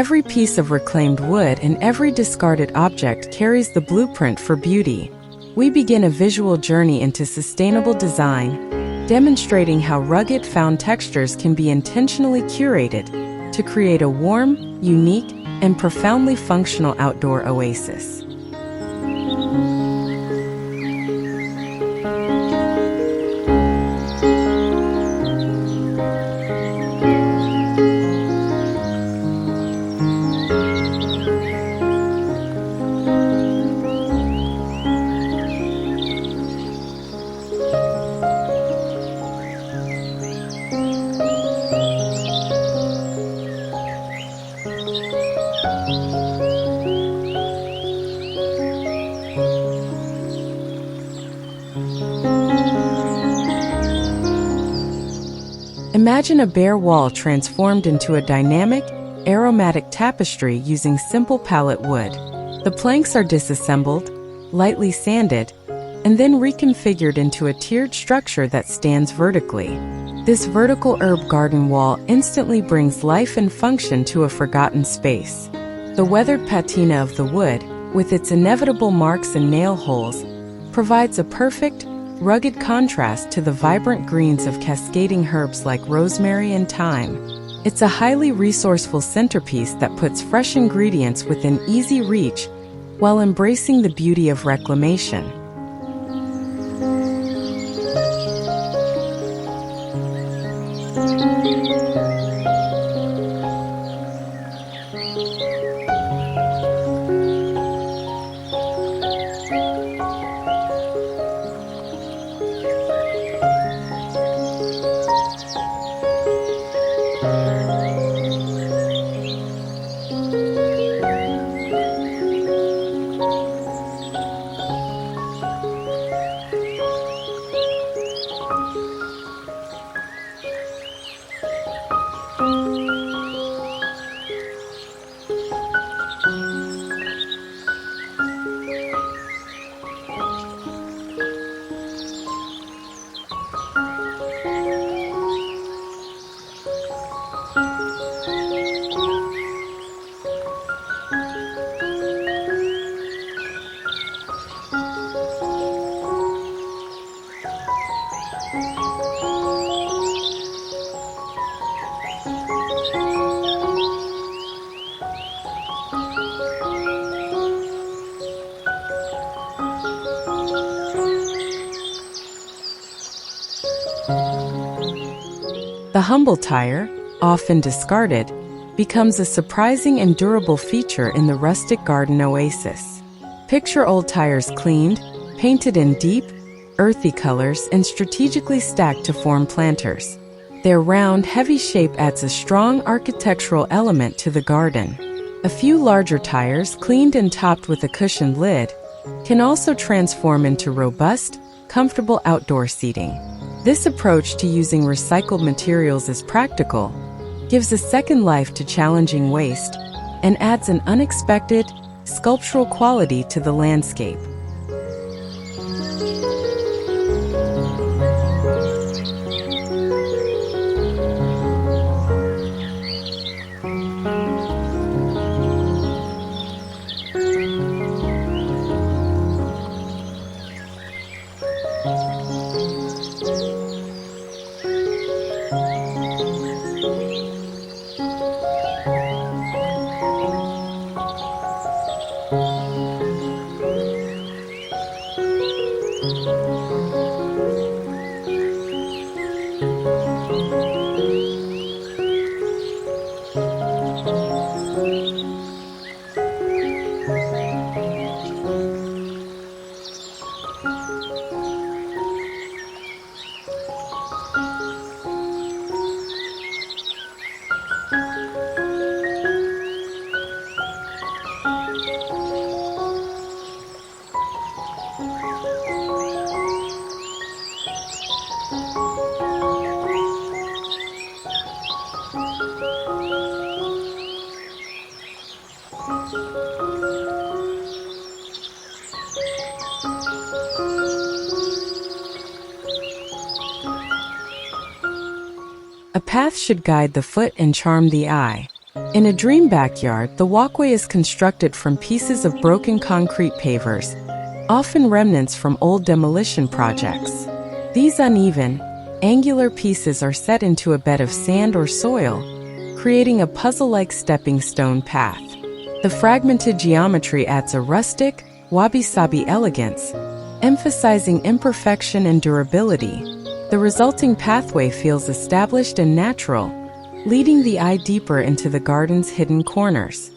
Every piece of reclaimed wood and every discarded object carries the blueprint for beauty. We begin a visual journey into sustainable design, demonstrating how rugged found textures can be intentionally curated to create a warm, unique, and profoundly functional outdoor oasis. Imagine a bare wall transformed into a dynamic, aromatic tapestry using simple pallet wood. The planks are disassembled, lightly sanded, and then reconfigured into a tiered structure that stands vertically. This vertical herb garden wall instantly brings life and function to a forgotten space. The weathered patina of the wood, with its inevitable marks and nail holes, provides a perfect, rugged contrast to the vibrant greens of cascading herbs like rosemary and thyme. It's a highly resourceful centerpiece that puts fresh ingredients within easy reach while embracing the beauty of reclamation. The humble tire, often discarded, becomes a surprising and durable feature in the rustic garden oasis. Picture old tires cleaned, painted in deep, earthy colors, and strategically stacked to form planters. Their round, heavy shape adds a strong architectural element to the garden. A few larger tires, cleaned and topped with a cushioned lid, can also transform into robust, comfortable outdoor seating. This approach to using recycled materials is practical, gives a second life to challenging waste, and adds an unexpected, sculptural quality to the landscape. A path should guide the foot and charm the eye. In a dream backyard, the walkway is constructed from pieces of broken concrete pavers, often remnants from old demolition projects. These uneven, angular pieces are set into a bed of sand or soil, creating a puzzle-like stepping stone path. The fragmented geometry adds a rustic, wabi-sabi elegance, emphasizing imperfection and durability. The resulting pathway feels established and natural, leading the eye deeper into the garden's hidden corners.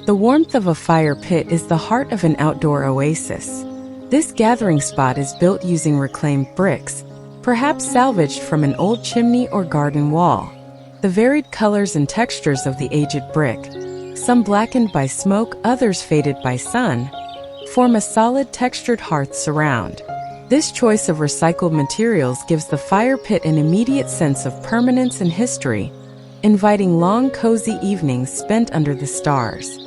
The warmth of a fire pit is the heart of an outdoor oasis. This gathering spot is built using reclaimed bricks, perhaps salvaged from an old chimney or garden wall. The varied colors and textures of the aged brick, some blackened by smoke, others faded by sun, form a solid textured hearth surround. This choice of recycled materials gives the fire pit an immediate sense of permanence and history, inviting long, cozy evenings spent under the stars.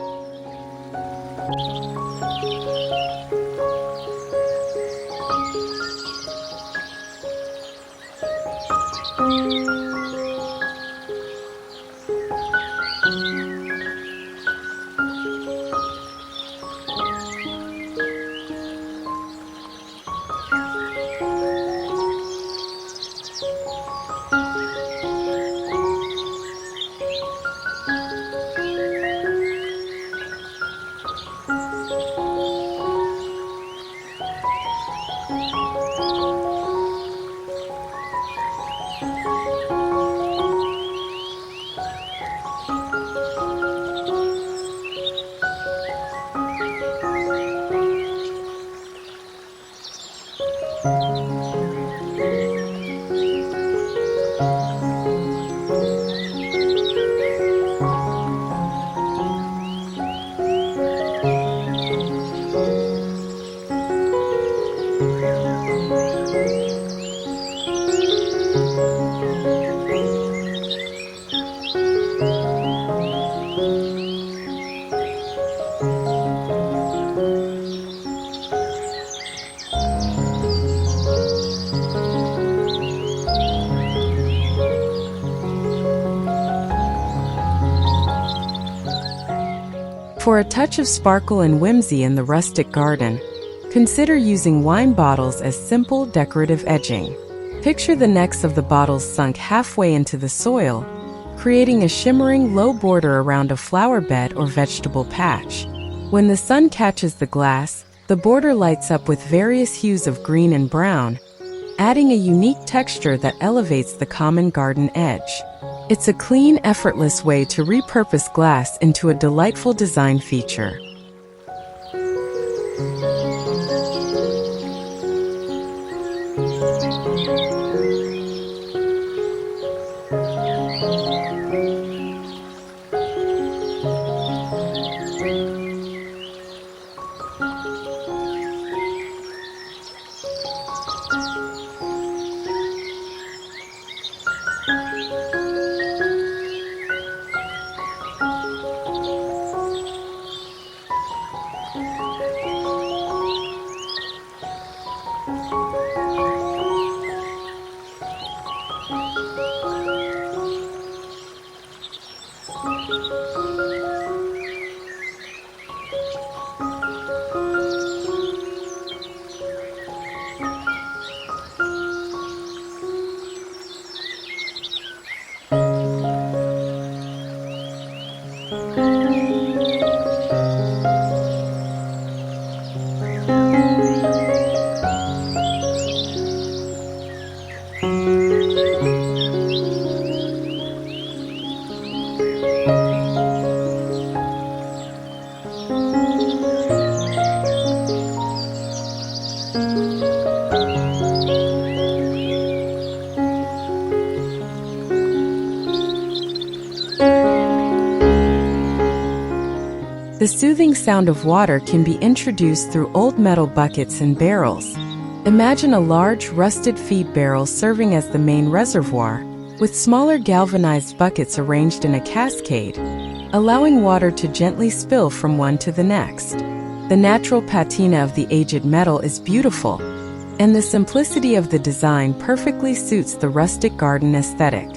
For a touch of sparkle and whimsy in the rustic garden, consider using wine bottles as simple decorative edging. Picture the necks of the bottles sunk halfway into the soil, creating a shimmering low border around a flower bed or vegetable patch. When the sun catches the glass, the border lights up with various hues of green and brown, adding a unique texture that elevates the common garden edge. It's a clean, effortless way to repurpose glass into a delightful design feature. The soothing sound of water can be introduced through old metal buckets and barrels. Imagine a large, rusted feed barrel serving as the main reservoir, with smaller galvanized buckets arranged in a cascade, allowing water to gently spill from one to the next. The natural patina of the aged metal is beautiful, and the simplicity of the design perfectly suits the rustic garden aesthetic.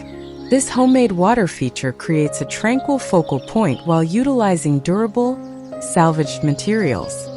This homemade water feature creates a tranquil focal point while utilizing durable, salvaged materials.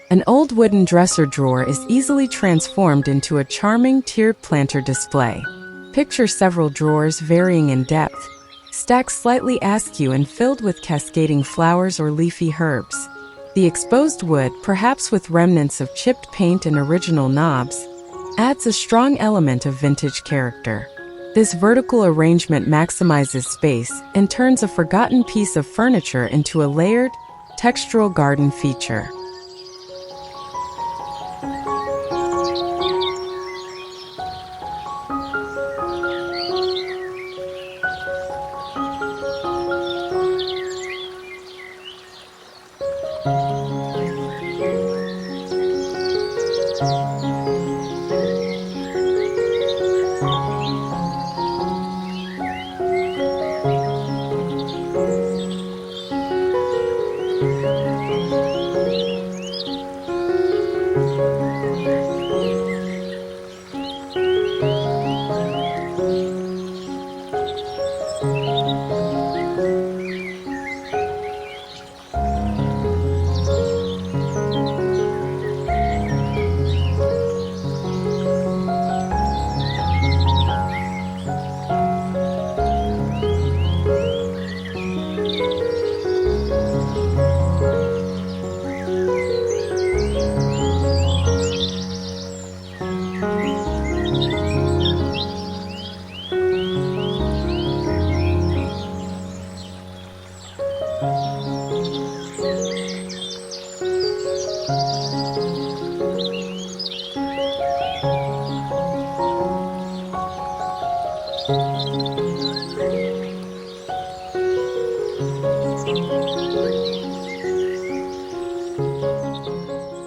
An old wooden dresser drawer is easily transformed into a charming tiered planter display. Picture several drawers varying in depth, stacked slightly askew and filled with cascading flowers or leafy herbs. The exposed wood, perhaps with remnants of chipped paint and original knobs, adds a strong element of vintage character. This vertical arrangement maximizes space and turns a forgotten piece of furniture into a layered, textural garden feature.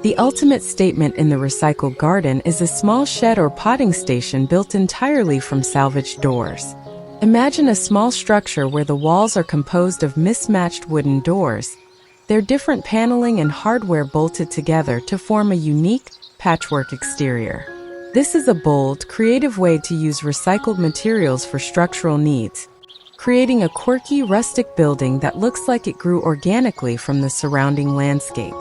The ultimate statement in the recycled garden is a small shed or potting station built entirely from salvaged doors. Imagine a small structure where the walls are composed of mismatched wooden doors, They're different paneling and hardware bolted together to form a unique patchwork exterior. This is a bold, creative way to use recycled materials for structural needs, creating a quirky, rustic building that looks like it grew organically from the surrounding landscape.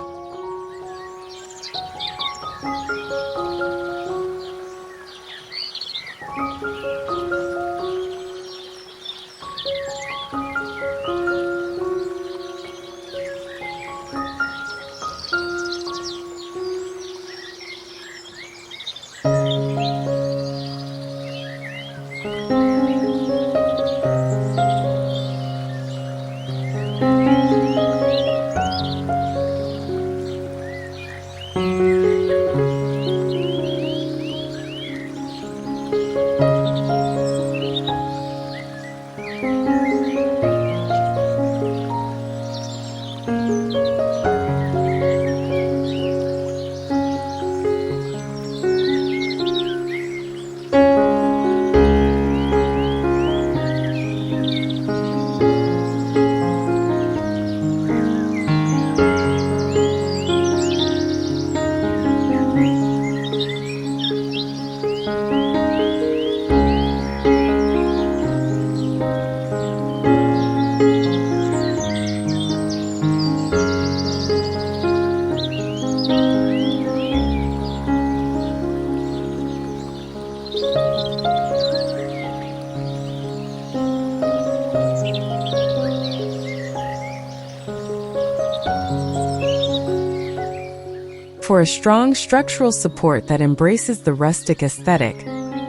For a strong structural support that embraces the rustic aesthetic,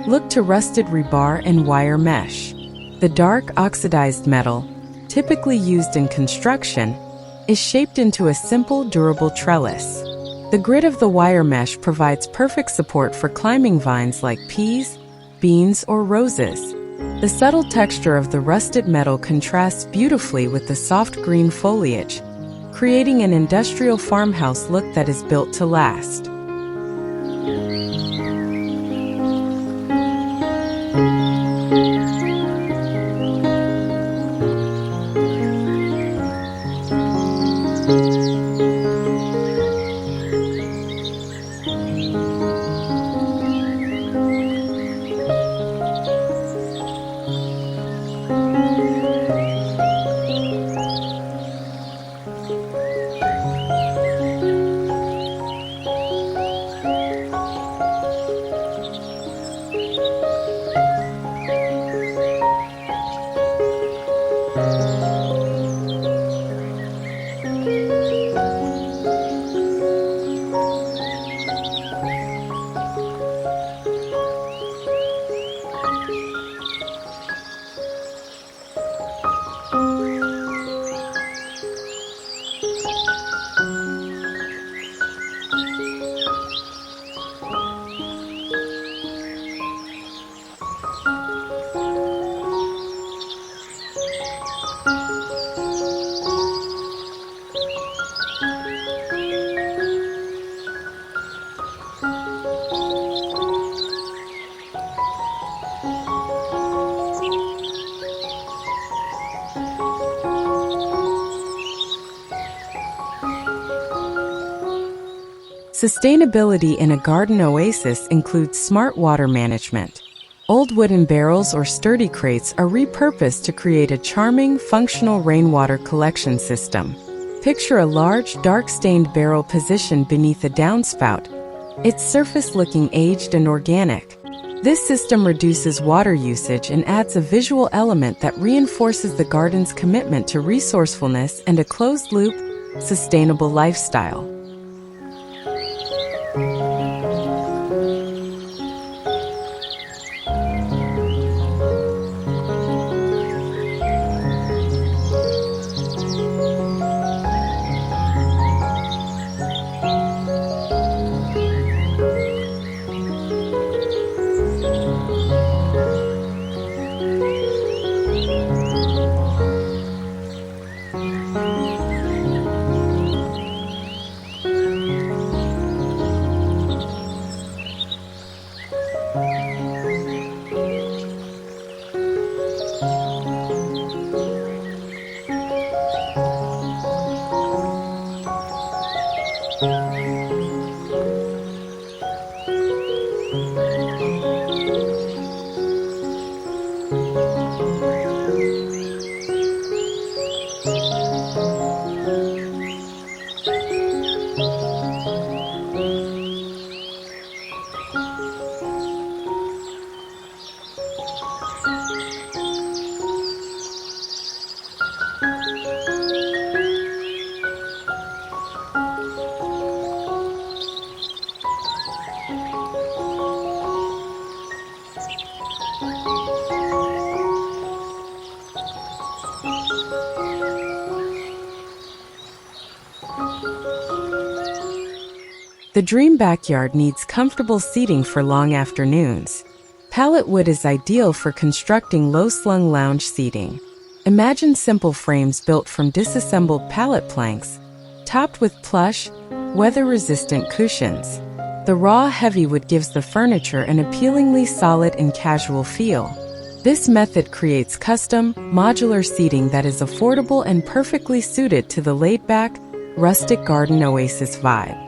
look to rusted rebar and wire mesh. The dark, oxidized metal, typically used in construction, is shaped into a simple, durable trellis. The grit of the wire mesh provides perfect support for climbing vines like peas, beans, or roses. The subtle texture of the rusted metal contrasts beautifully with the soft green foliage, creating an industrial farmhouse look that is built to last. Sustainability in a garden oasis includes smart water management. Old wooden barrels or sturdy crates are repurposed to create a charming, functional rainwater collection system. Picture a large, dark-stained barrel positioned beneath a downspout, its surface looking aged and organic. This system reduces water usage and adds a visual element that reinforces the garden's commitment to resourcefulness and a closed-loop, sustainable lifestyle. The dream backyard needs comfortable seating for long afternoons. Pallet wood is ideal for constructing low-slung lounge seating. Imagine simple frames built from disassembled pallet planks, topped with plush, weather-resistant cushions. The raw heavy wood gives the furniture an appealingly solid and casual feel. This method creates custom, modular seating that is affordable and perfectly suited to the laid-back, rustic garden oasis vibe.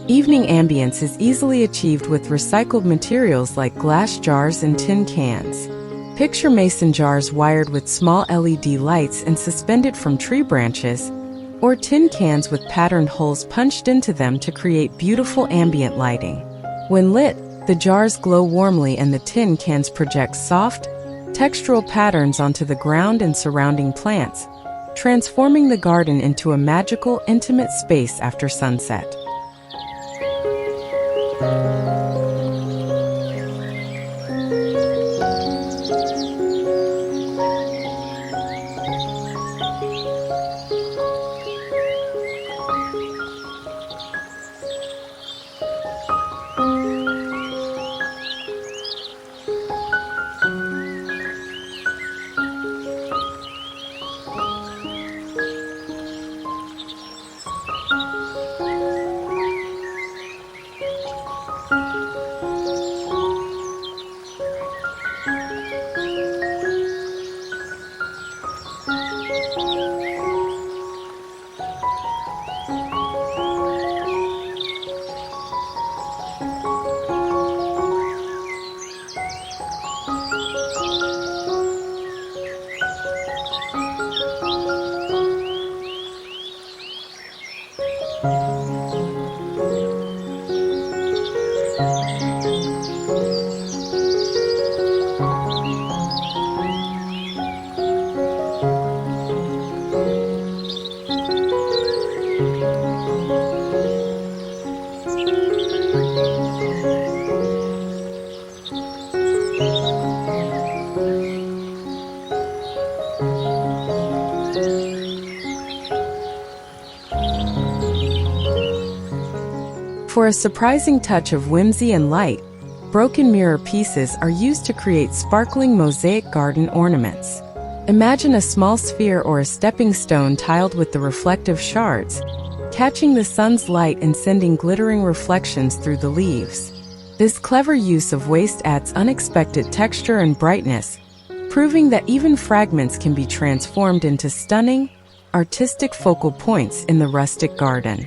Evening ambience is easily achieved with recycled materials like glass jars and tin cans. Picture mason jars wired with small LED lights and suspended from tree branches, or tin cans with patterned holes punched into them to create beautiful ambient lighting. When lit, the jars glow warmly and the tin cans project soft, textural patterns onto the ground and surrounding plants, transforming the garden into a magical, intimate space after sunset. For a surprising touch of whimsy and light, broken mirror pieces are used to create sparkling mosaic garden ornaments. Imagine a small sphere or a stepping stone tiled with the reflective shards, catching the sun's light and sending glittering reflections through the leaves. This clever use of waste adds unexpected texture and brightness, proving that even fragments can be transformed into stunning, artistic focal points in the rustic garden.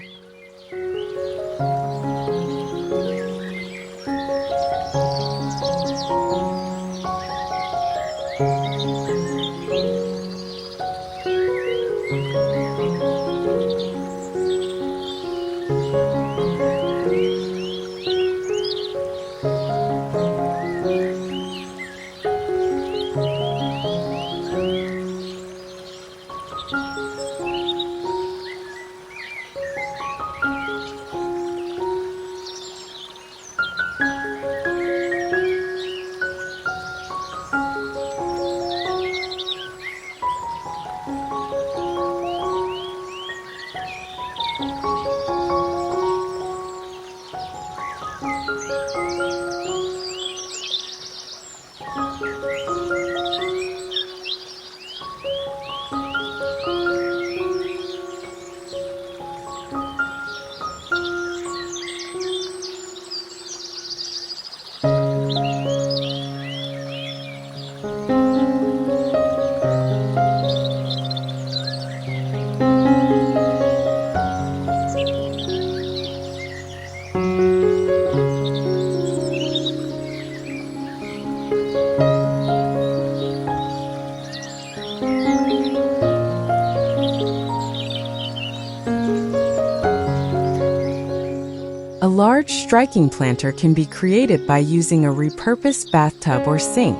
A large striking planter can be created by using a repurposed bathtub or sink.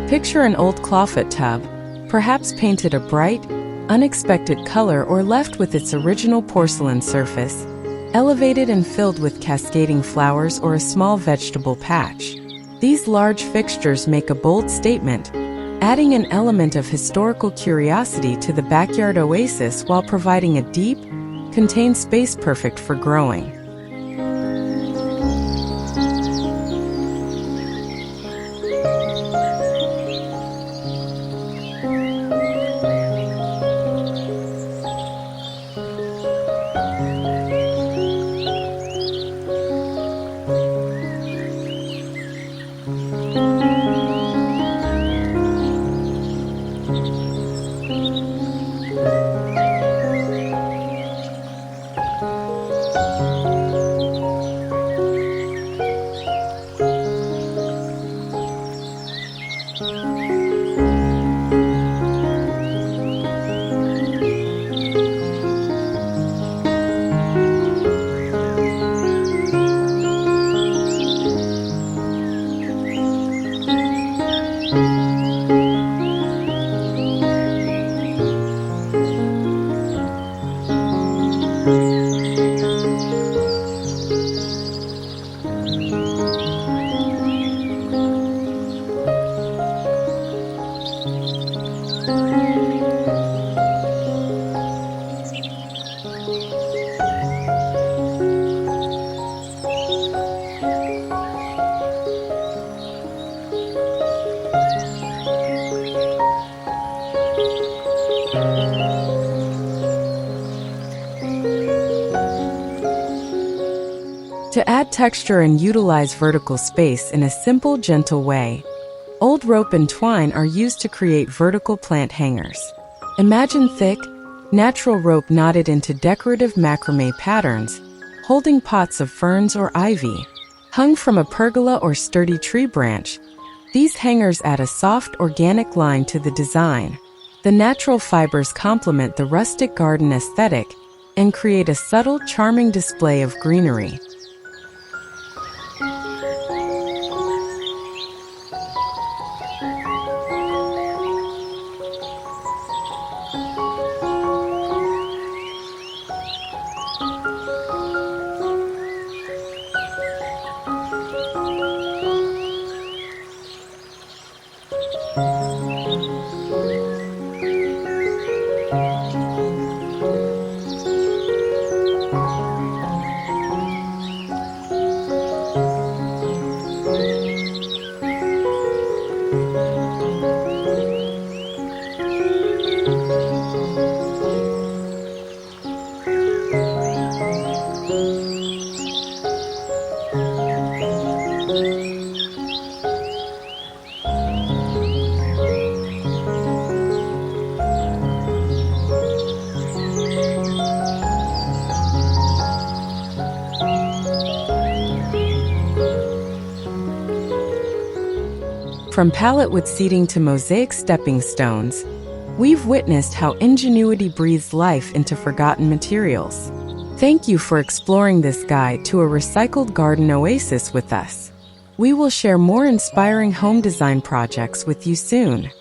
Picture an old clawfoot tub, perhaps painted a bright, unexpected color or left with its original porcelain surface, elevated and filled with cascading flowers or a small vegetable patch. These large fixtures make a bold statement, adding an element of historical curiosity to the backyard oasis while providing a deep, contained space perfect for growing. To add texture and utilize vertical space in a simple, gentle way, old rope and twine are used to create vertical plant hangers. Imagine thick, natural rope knotted into decorative macrame patterns, holding pots of ferns or ivy. Hung from a pergola or sturdy tree branch, these hangers add a soft, organic line to the design. The natural fibers complement the rustic garden aesthetic and create a subtle, charming display of greenery. From pallet wood seating to mosaic stepping stones, we've witnessed how ingenuity breathes life into forgotten materials. Thank you for exploring this guide to a recycled garden oasis with us. We will share more inspiring home design projects with you soon.